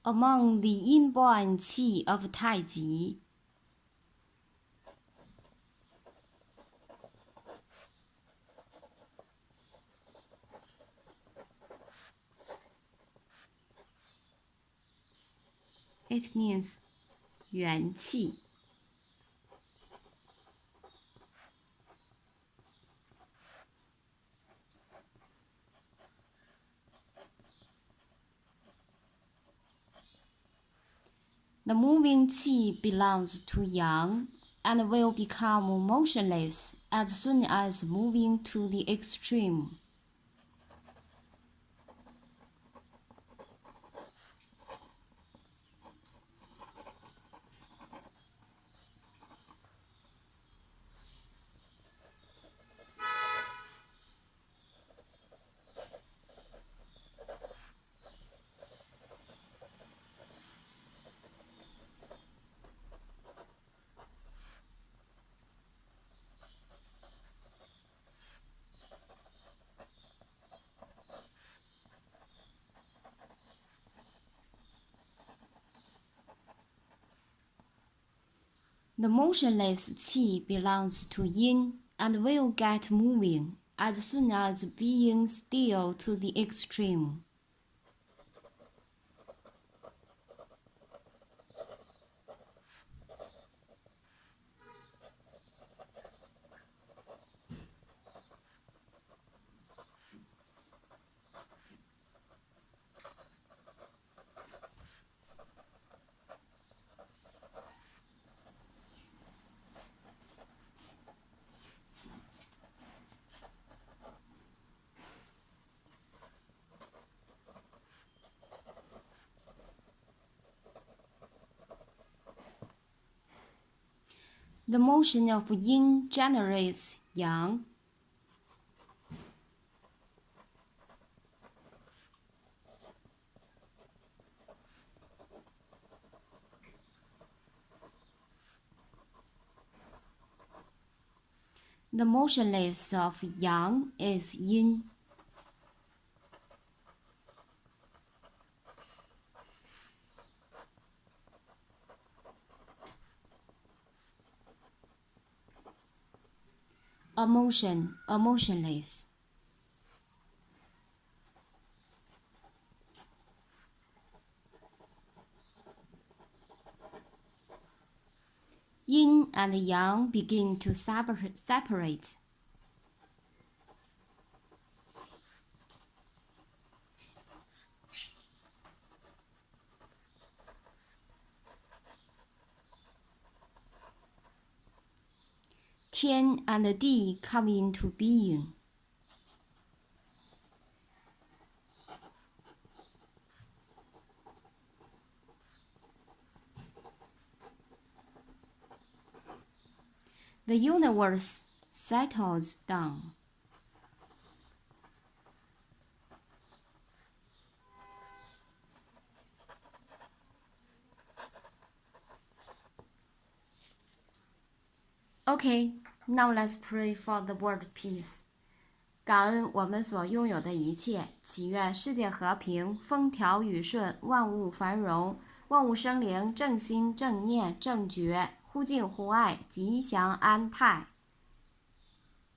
among the inborn qi of Taiji. It means 元气。The moving qi belongs to yang and will become motionless as soon as moving to the extreme. The motionless qi belongs to yin and will get moving as soon as being still to the extreme. The motion of yin generates yang. The motionless of yang is yin. A motion, a motionless. Yin and yang begin to separate. Tian and Di come into being. The universe settles down. Okay, now let's pray for the world peace. 感恩我们所拥有的一切，祈愿世界和平，风调雨顺，万物繁荣，万物生灵正心正念正觉，忽敬忽爱，吉祥安泰。